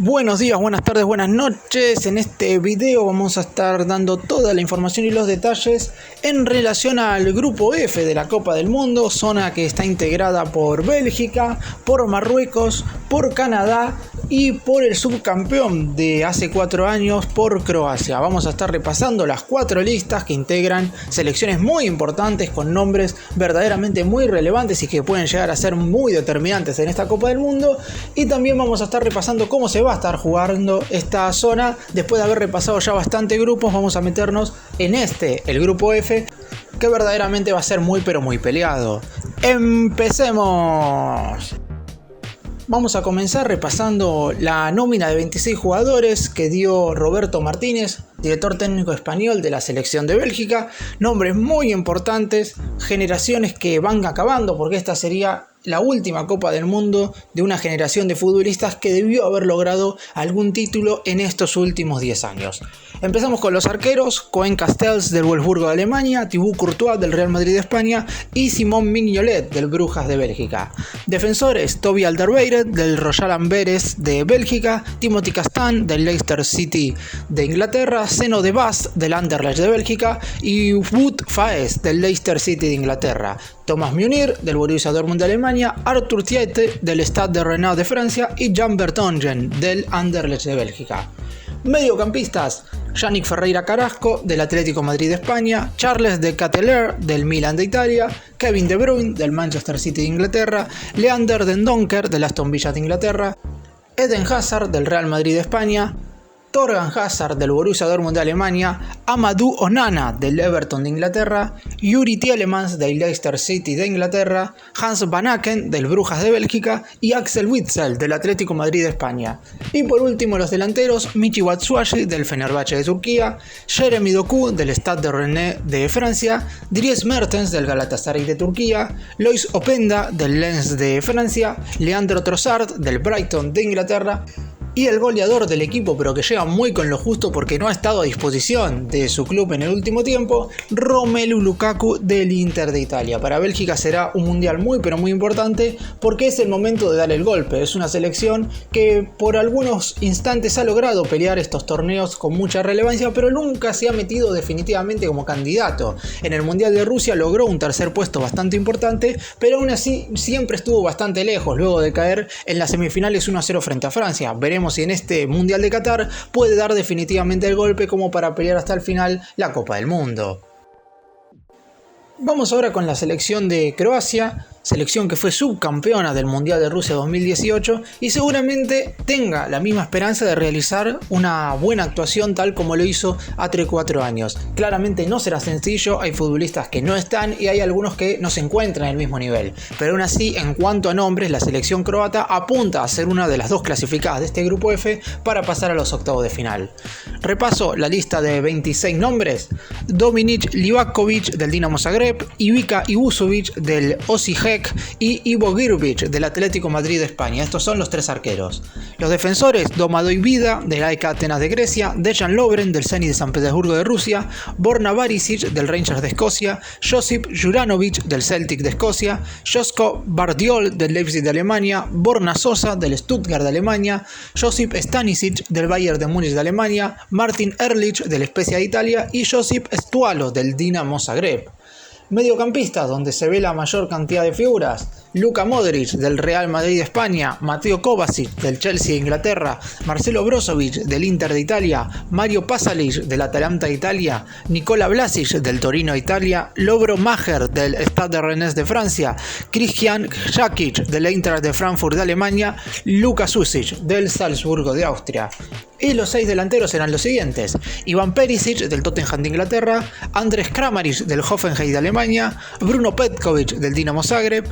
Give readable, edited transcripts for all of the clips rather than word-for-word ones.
Buenos días, buenas tardes, buenas noches. En este video vamos a estar dando toda la información y los detalles en relación al grupo F de la Copa del Mundo, zona que está integrada por Bélgica, por Marruecos, por Canadá y por el subcampeón de hace 4 años, por Croacia. Vamos a estar repasando las 4 listas que integran selecciones muy importantes con nombres verdaderamente muy relevantes y que pueden llegar a ser muy determinantes en esta Copa del Mundo. Y también vamos a estar repasando cómo se va a estar jugando esta zona. Después de haber repasado ya bastante grupos, vamos a meternos en el grupo F, que verdaderamente va a ser muy pero muy peleado. ¡Empecemos! Vamos a comenzar repasando la nómina de 26 jugadores que dio Roberto Martínez, director técnico español de la selección de Bélgica. Nombres muy importantes, generaciones que van acabando, porque esta sería la última Copa del Mundo de una generación de futbolistas que debió haber logrado algún título en estos últimos 10 años. Empezamos con los arqueros: Koen Castells del Wolfsburgo de Alemania, Thibaut Courtois del Real Madrid de España y Simon Mignolet del Brujas de Bélgica. Defensores: Toby Alderweireld del Royal Amberes de Bélgica, Timothy Castagne del Leicester City de Inglaterra, Zeno de Bast del Anderlecht de Bélgica y Wout Faes del Leicester City de Inglaterra. Thomas Meunier del Borussia Dortmund de Alemania, Arthur Thiaté del Stade de Rennes de Francia y Jan Vertonghen del Anderlecht de Bélgica. Mediocampistas: Yannick Ferreira Carrasco del Atlético Madrid de España, Charles de Ketelaere del Milan de Italia, Kevin De Bruyne del Manchester City de Inglaterra, Leander Dendoncker del Aston Villa de Inglaterra, Eden Hazard del Real Madrid de España, Thorgan Hazard del Borussia Dortmund de Alemania, Amadou Onana del Everton de Inglaterra, Yuri Tielemans del Leicester City de Inglaterra, Hans Van Aken del Brujas de Bélgica y Axel Witsel del Atlético Madrid de España. Y por último los delanteros: Michy Batshuayi del Fenerbahce de Turquía, Jeremy Doku del Stade de Rennes de Francia, Dries Mertens del Galatasaray de Turquía, Loïs Openda del Lens de Francia, Leandro Trossard del Brighton de Inglaterra y el goleador del equipo, pero que llega muy con lo justo porque no ha estado a disposición de su club en el último tiempo, Romelu Lukaku del Inter de Italia. Para Bélgica será un mundial muy pero muy importante porque es el momento de dar el golpe. Es una selección que por algunos instantes ha logrado pelear estos torneos con mucha relevancia, pero nunca se ha metido definitivamente como candidato. En el Mundial de Rusia logró un tercer puesto bastante importante, pero aún así siempre estuvo bastante lejos luego de caer en las semifinales 1-0 frente a Francia. Veremos si en este Mundial de Qatar puede dar definitivamente el golpe como para pelear hasta el final la Copa del Mundo. Vamos ahora con la selección de Croacia, selección que fue subcampeona del Mundial de Rusia 2018 y seguramente tenga la misma esperanza de realizar una buena actuación tal como lo hizo hace 4 años. Claramente no será sencillo, hay futbolistas que no están y hay algunos que no se encuentran en el mismo nivel, pero aún así, en cuanto a nombres, la selección croata apunta a ser una de las 2 clasificadas de este grupo F para pasar a los octavos de final. Repaso la lista de 26 nombres: Dominik Livakovic del Dinamo Zagreb, Ivica Ibusovic del Osijek y Ivo Grbić del Atlético Madrid de España. Estos son los 3 arqueros. Los defensores: Domagoj Vida del AEK Atenas de Grecia, Dejan Lovren del Zenit de San Petersburgo de Rusia, Borna Barisic del Rangers de Escocia, Josip Juranovic del Celtic de Escocia, Josko Gvardiol del Leipzig de Alemania, Borna Sosa del Stuttgart de Alemania, Josip Stanisic del Bayern de Múnich de Alemania, Martin Ehrlich del Spezia de Italia y Josip Stualo del Dinamo Zagreb. Mediocampistas, donde se ve la mayor cantidad de figuras: Luka Modric del Real Madrid de España, Mateo Kovacic del Chelsea de Inglaterra, Marcelo Brozovic del Inter de Italia, Mario Pasalic del Atalanta de Italia, Nikola Vlasic del Torino de Italia, Lovro Majer del Stade de Rennes de Francia, Christian Jakic del Eintracht de Frankfurt de Alemania, Luka Susic del Salzburgo de Austria. Y los 6 delanteros eran los siguientes: Ivan Perisic del Tottenham de Inglaterra, Andres Kramaric del Hoffenheim de Alemania, Bruno Petkovic del Dinamo Zagreb,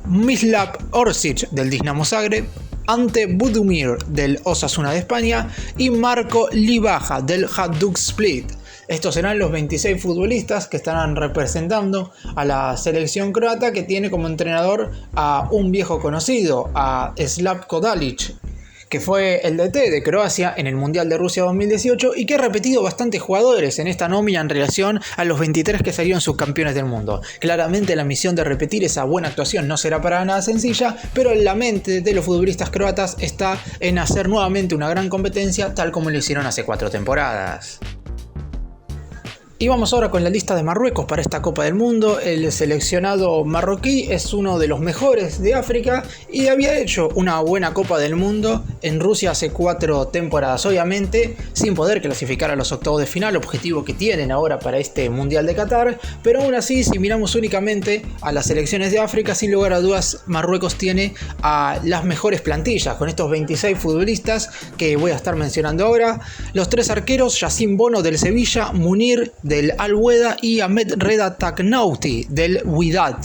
Mislav Orsic del Dinamo Zagreb, Ante Budimir del Osasuna de España y Marko Livaja del Hajduk Split. Estos serán los 26 futbolistas que estarán representando a la selección croata, que tiene como entrenador a un viejo conocido, a Slavko Dalic, que fue el DT de Croacia en el Mundial de Rusia 2018 y que ha repetido bastantes jugadores en esta nómina en relación a los 23 que salieron subcampeones del mundo. Claramente la misión de repetir esa buena actuación no será para nada sencilla, pero en la mente de los futbolistas croatas está en hacer nuevamente una gran competencia tal como lo hicieron hace 4 temporadas. Y vamos ahora con la lista de Marruecos para esta Copa del Mundo. El seleccionado marroquí es uno de los mejores de África y había hecho una buena Copa del Mundo en Rusia hace 4 temporadas, obviamente sin poder clasificar a los octavos de final, objetivo que tienen ahora para este Mundial de Qatar, pero aún así, si miramos únicamente a las selecciones de África, sin lugar a dudas Marruecos tiene a las mejores plantillas, con estos 26 futbolistas que voy a estar mencionando ahora. Los 3 arqueros, Yacine Bono del Sevilla, Munir del Al-Wehda y Ahmed Reda Taknouti del Wydad.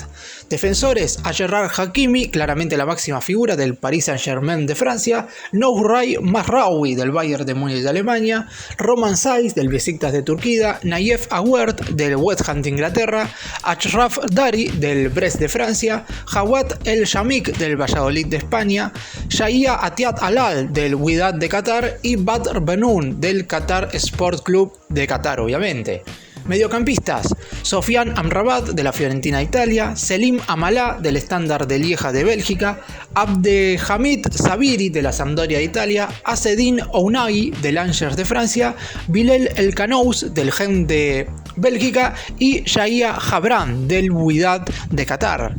Defensores, Achraf Hakimi, claramente la máxima figura del Paris Saint-Germain de Francia, Nousray Mazraoui del Bayern de Múnich de Alemania, Roman Saiz del Besiktas de Turquía, Nayef Aouert del West Ham de Inglaterra, Achraf Dari del Brest de Francia, Jawad El Shamik del Valladolid de España, Yahya Atiat Alal del Wydad de Qatar y Badr Benoun del Qatar Sport Club de Qatar, obviamente. Mediocampistas, Sofiane Amrabat de la Fiorentina de Italia, Selim Amalá del Standard de Lieja de Bélgica, Abdelhamid Sabiri de la Sampdoria de Italia, Azzedine Ounahi del Angers de Francia, Bilal El Kanous del Genk de Bélgica y Yahya Jabran del Wydad de Qatar.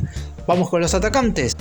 Vamos con los atacantes.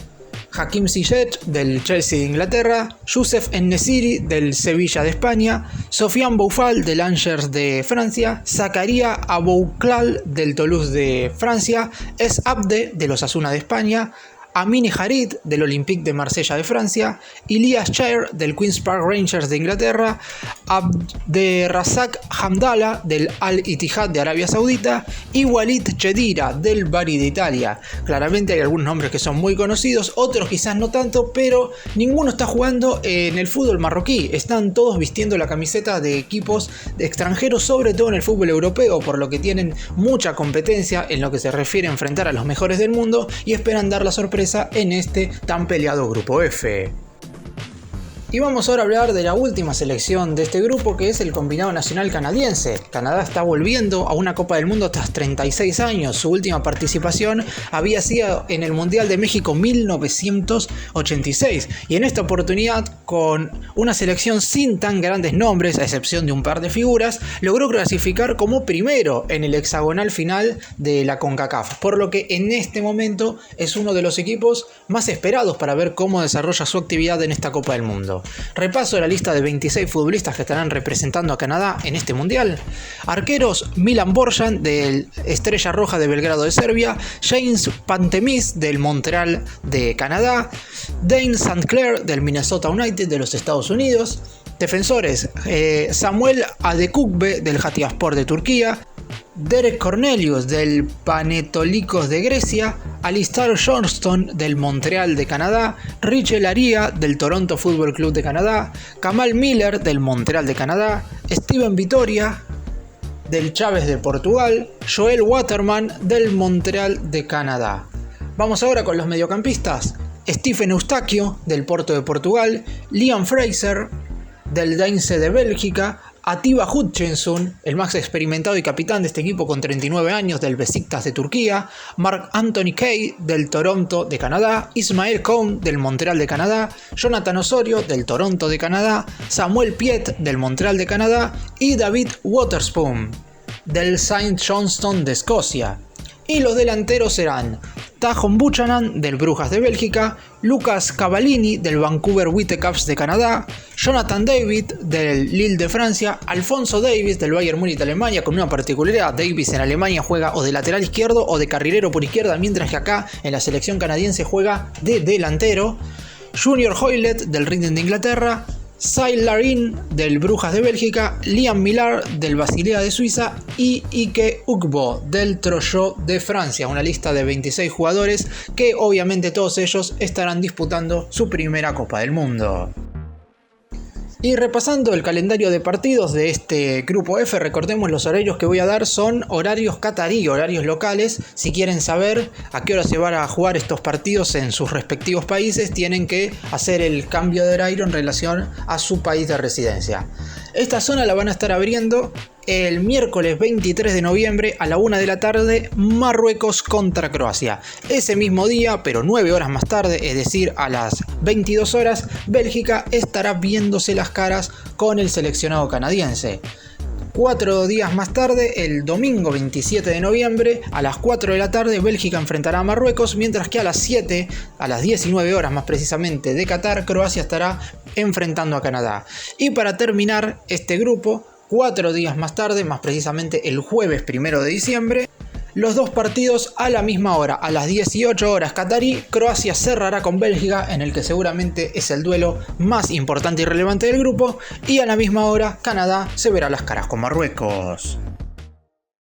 Hakim Ziyech del Chelsea de Inglaterra, Youssef En-Nesyri del Sevilla de España, Sofiane Boufal del Angers de Francia, Zakaria Abouklal del Toulouse de Francia, Es Abde de los Osasuna de España, Amine Harit del Olympique de Marsella de Francia, Ilias Chair del Queen's Park Rangers de Inglaterra, Abderrazak Hamdallah del Al-Ittihad de Arabia Saudita y Walid Chedira del Bari de Italia. Claramente hay algunos nombres que son muy conocidos, otros quizás no tanto, pero ninguno está jugando en el fútbol marroquí. Están todos vistiendo la camiseta de equipos extranjeros, sobre todo en el fútbol europeo, por lo que tienen mucha competencia en lo que se refiere a enfrentar a los mejores del mundo y esperan dar la sorpresa en este tan peleado grupo F. Y vamos ahora a hablar de la última selección de este grupo, que es el combinado nacional canadiense. Canadá está volviendo a una Copa del Mundo tras 36 años. Su última participación había sido en el Mundial de México 1986. Y en esta oportunidad, con una selección sin tan grandes nombres, a excepción de un par de figuras, logró clasificar como primero en el hexagonal final de la CONCACAF. Por lo que en este momento es uno de los equipos más esperados para ver cómo desarrolla su actividad en esta Copa del Mundo. Repaso la lista de 26 futbolistas que estarán representando a Canadá en este mundial. Arqueros: Milan Borjan del Estrella Roja de Belgrado de Serbia, James Pantemis del Montreal de Canadá, Dane St. Clair del Minnesota United de los Estados Unidos. Defensores: Samuel Adekugbe del Hatayspor de Turquía, Derek Cornelius del Panetolikos de Grecia, Alistair Johnston del Montreal de Canadá, Richel Aria del Toronto Football Club de Canadá, Kamal Miller del Montreal de Canadá, Steven Vitoria del Chaves de Portugal, Joel Waterman del Montreal de Canadá. Vamos ahora con los mediocampistas. Stephen Eustaquio del Porto de Portugal, Liam Fraser del Deinze de Bélgica, Atiba Hutchinson, el más experimentado y capitán de este equipo con 39 años del Besiktas de Turquía, Mark Anthony Kaye del Toronto de Canadá, Ismael Cohn del Montreal de Canadá, Jonathan Osorio del Toronto de Canadá, Samuel Piet del Montreal de Canadá y David Wotherspoon del St. Johnstone de Escocia. Y los delanteros serán Tajon Buchanan del Brujas de Bélgica, Lucas Cavallini del Vancouver Whitecaps de Canadá, Jonathan David del Lille de Francia, Alfonso Davies del Bayern Múnich de Alemania, con una particularidad: Davies en Alemania juega o de lateral izquierdo o de carrilero por izquierda, mientras que acá en la selección canadiense juega de delantero, Junior Hoilett del Reading de Inglaterra, Saïd Larin del Brujas de Bélgica, Liam Millar del Basilea de Suiza y Ike Ugbo del Troyes de Francia. Una lista de 26 jugadores que obviamente todos ellos estarán disputando su primera Copa del Mundo. Y repasando el calendario de partidos de este grupo F, recordemos los horarios que voy a dar son horarios catarí, horarios locales. Si quieren saber a qué hora se van a jugar estos partidos en sus respectivos países, tienen que hacer el cambio de horario en relación a su país de residencia. Esta zona la van a estar abriendo el miércoles 23 de noviembre a la 1 de la tarde, Marruecos contra Croacia. Ese mismo día, pero 9 horas más tarde, es decir, a las 22 horas, Bélgica estará viéndose las caras con el seleccionado canadiense. 4 días más tarde, el domingo 27 de noviembre, a las 4 de la tarde, Bélgica enfrentará a Marruecos, mientras que a las 7, a las 19 horas más precisamente de Qatar, Croacia estará enfrentando a Canadá. Y para terminar este grupo, 4 días más tarde, más precisamente el jueves 1 de diciembre, los dos partidos a la misma hora, a las 18 horas catarí, Croacia cerrará con Bélgica, en el que seguramente es el duelo más importante y relevante del grupo, y a la misma hora Canadá se verá las caras con Marruecos.